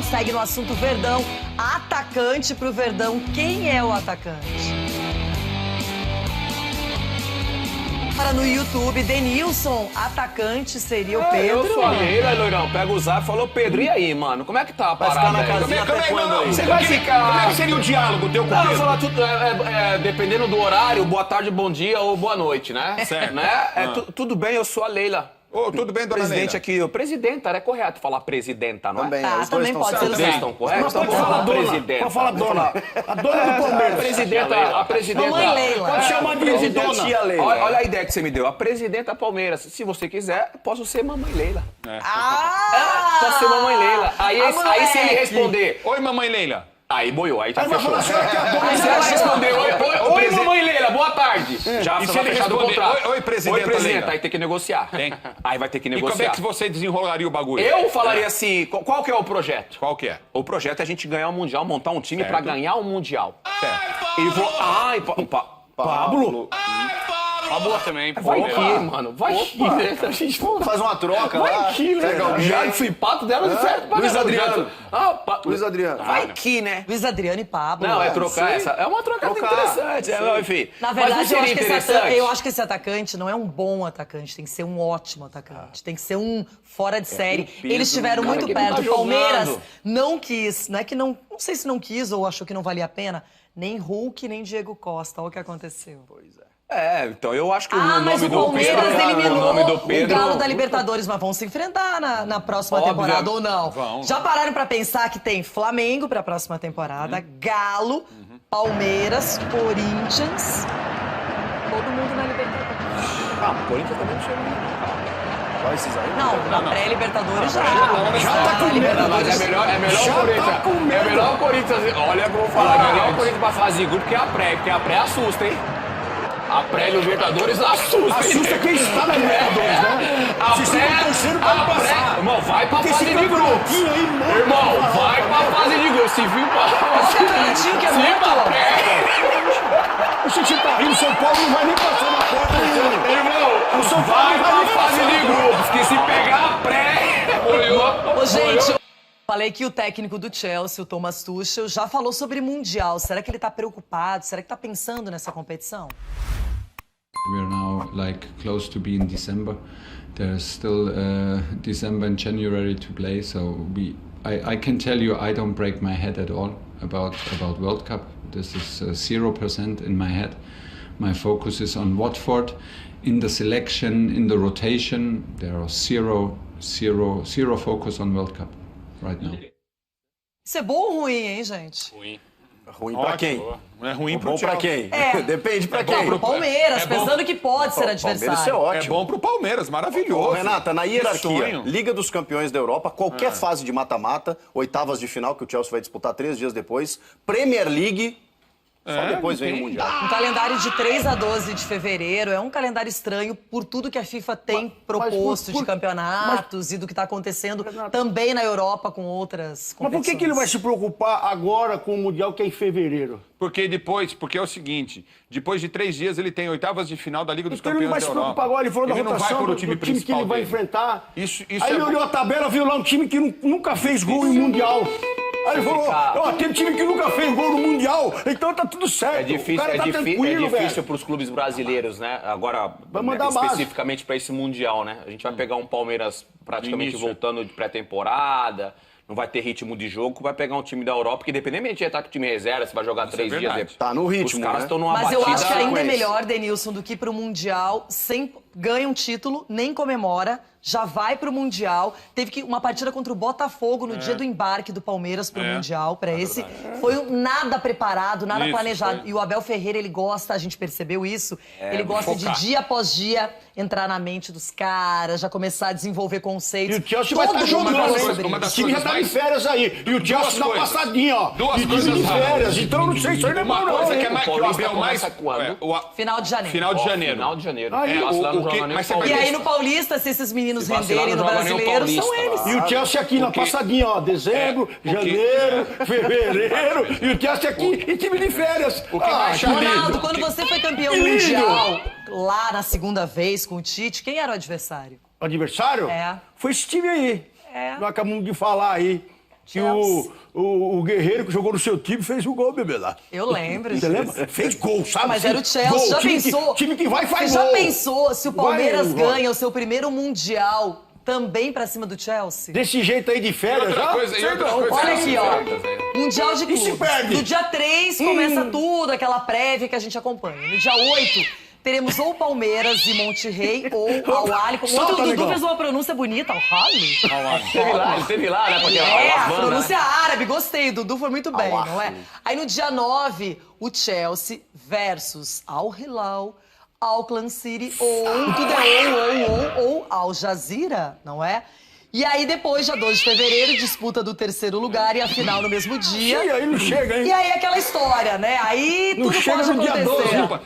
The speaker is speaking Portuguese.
segue no assunto Verdão. Atacante pro Verdão. Quem é o atacante? Para no YouTube, Denilson, atacante seria o Pedro. Eu falei, né, Loirão? Pega o zap e falou, Pedro, e aí, mano? Como é que tá a parada? Vai ficar na aí? casinha até quando aí? Você vai ficar... Como é que seria o diálogo teu com o Não, eu Pedro? falar tudo, dependendo do horário, boa tarde, bom dia ou boa noite, né? Certo. Né? Tudo bem, eu sou a Leila. Ô, tudo bem, dona Presidente Leila? aqui, o presidenta, é correto falar presidenta, não Também, é? Tá, os dois também estão pode ser certos. Os dois usado. estão corretos? Mas Então pode vamos falar falar dona. presidenta. Pode falar dona. A dona do Palmeiras. A presidenta... Mamãe Leila. Pode chamar de Presidente dona. tia Leila. Olha a ideia que você me deu. A presidenta Palmeiras. Se você quiser, posso ser mamãe Leila. Posso ser mamãe Leila. Aí se ele responder... Oi, mamãe Leila. Aí boiou, aí já Aí vai fechou. falar, senhora que é a dona. Aí se ela responder, oi, mamãe Leila, boa tarde. Já E se vai ele fechar o responder, contrato. oi, presidenta Leila. Aí tem que negociar. Tem. Aí vai ter que E como é negociar. que você desenrolaria o bagulho? Eu falaria assim, qual que é o projeto? Qual que é? O projeto é a gente ganhar o Mundial, montar um time Certo. pra ganhar o Mundial. Certo. E vou... Ai, Pablo. Boa também. vai que, mano. Vai que, né? A gente Faz uma troca vai lá. que, né? Pega alguém. Já fui pato dela de certo pra Luiz caramba. Adriano. Luiz Adriano. Vai que, né? Luiz Adriano e Pablo. Não, é trocar essa. É uma trocada Trocar. interessante. Enfim. Na Mas não verdade, eu seria acho, que interessante? eu acho que esse atacante não é um bom atacante, tem que ser um ótimo atacante. Tem que ser um fora de série. peso Eles estiveram cara muito que não perto. tá O Palmeiras jogando. não quis, não é que não sei se não quis ou achou que não valia a pena, nem Hulk, nem Diego Costa. Olha o que aconteceu. Então eu acho que o Mas nome o do Palmeiras Pedro... eliminou o nome do o Pedro... Galo da Libertadores, mas vão se enfrentar na próxima Óbvio. temporada ou não? Vão. Já pararam pra pensar que tem Flamengo pra próxima temporada, Galo, Palmeiras, Corinthians, todo mundo na Libertadores. O Corinthians também não chegou. Qual esses aí? Não, na pré-Libertadores já. Já tá com medo. Mas é melhor Já o Corinthians. tá com medo. É melhor o Corinthians. Olha, eu vou falar, é melhor o Corinthians pra fase de grupo que a pré, porque a pré assusta, hein? A pré-Libertadores assusta, hein? Assusta quem está na Libertadores, né? A Se você for terceiro, pode passar. Irmão, vai pra Porque fase esse de grupo. campeonatinho aí, mano. Irmão, vai pra fase de grupo. Se vir pra... campeonatinho que é Se vir muito pra louco. pré... O Xixi tá rindo, São Paulo não vai nem passar na porta. Irmão, O São Paulo vai não vai pra nem fase passar. de grupos, que se pegar a pré... Ô, gente, eu falei que o técnico do Chelsea, o Thomas Tuchel, já falou sobre Mundial. Será que ele tá preocupado? Será que tá pensando nessa competição? We are now like close to be in December. There's still December and January to play, so I can tell you I don't break my head at all about World Cup. This is 0% in my head. My focus is on Watford. In the selection, in the rotation, there are zero focus on World Cup right now. Isso é bom ou ruim, hein, gente? Ruim pra quem? Não é ruim pro Bom pra Chelsea. quem? Depende pra quem. Pro Palmeiras, É bom. pensando que pode ser Palmeiras é adversário. ótimo. É bom pro Palmeiras, Ô, maravilhoso. Renata, na Que hierarquia, sonho. Liga dos Campeões da Europa, qualquer fase de mata-mata, oitavas de final, que o Chelsea vai disputar 3 dias depois, Premier League, só depois vem o Mundial. Um calendário de 3 a 12 de fevereiro é um calendário estranho por tudo que a FIFA tem proposto de campeonatos e do que está acontecendo também na Europa com outras Mas por competições. que ele vai se preocupar agora com o Mundial, que é em fevereiro? Porque é o seguinte, depois de 3 dias ele tem oitavas de final da Liga dos Então ele não vai Campeões se da Europa. preocupar agora, ele falou da Ele não vai rotação por o do time time que principal ele vai dele. enfrentar. Isso Aí é ele bom. olhou a tabela, viu lá um time que nunca fez gol em Mundial. Aí ele falou, ó, tem time que nunca fez gol no Mundial, então tá tudo certo. É difícil, o cara tá tranquilo, velho. para os clubes brasileiros, né? Agora, Vai mandar base. especificamente para esse Mundial, né? A gente vai pegar um Palmeiras praticamente Início. voltando de pré-temporada, não vai ter ritmo de jogo, vai pegar um time da Europa, que independente de estar com o time reserva, se vai jogar 3 dias verdade. depois. Tá no ritmo, Os caras né? estão numa Mas batida... eu acho que ainda é sequência. melhor, Denilson, do que ir pro Mundial sem ganha um título, nem comemora, já vai pro Mundial. Teve que uma partida contra o Botafogo no dia do embarque do Palmeiras pro Mundial, pra esse. Foi nada preparado, nada Isso, planejado. foi. E o Abel Ferreira, ele gosta, a gente percebeu isso, ele gosta focar. de dia após dia entrar na mente dos caras, já começar a desenvolver conceitos. E o Chelsea vai estar Todo mundo jogando, falou hein? sobre Uma isso. das O time já tá de coisas férias aí. E o Chelsea dá coisas. passadinha, ó. Duas e time coisas de férias. rápidas. Então eu não sei se ele é bom, Uma não. coisa hein? que é mais que o Paulista Abel mais... começa quando? Final de janeiro. Final de janeiro. Final de janeiro. Aí, Nossa, lá não o joga que- nem mas o você vai E Paulista. aí no Paulista, se esses meninos Se vacilar, renderem no não joga nem o brasileiro, são Paulista, eles. E o Chelsea aqui na passadinha, ó. Dezembro, janeiro, fevereiro. E o Chelsea aqui em time de férias. O que mais chato- Ronaldo, quando você foi campeão Que lindo! mundial, lá na segunda vez com o Tite, quem era o adversário? O adversário? É. Foi esse time aí. É. Nós acabamos de falar aí. Que o Guerreiro que jogou no seu time fez o gol, bebê, lá. Eu lembro Você disso. lembra? Fez gol, sabe? Mas era o Chelsea, Gol, já time pensou? time que vai faz Você gol. já pensou se o Palmeiras Vai, ganha o seu primeiro Mundial também pra cima do Chelsea? Desse jeito aí de férias, outra já? coisa, e Sei outra não. coisa- Olha Não, aqui, ó. certo. Mundial de E se clubes. perde? No dia 3 começa tudo, aquela prévia que a gente acompanha. No dia 8, teremos ou Palmeiras e Monterrey ou Al-Ahly. Ontem Solta, o Dudu negão. fez uma pronúncia bonita, Al-Ahly. Ele esteve lá, né? Porque É, a Havana, pronúncia né? árabe, gostei. Dudu foi muito bem, não é? Aí no dia 9, o Chelsea versus Al-Hilal, Auckland City ou tudo é ou Al Jazeera, não é? E aí depois, dia 12 de fevereiro, disputa do terceiro lugar e a final no mesmo dia. Ih, aí não chega, hein? E aí aquela história, né? Aí Não tudo chega pode no dia acontecer. 12.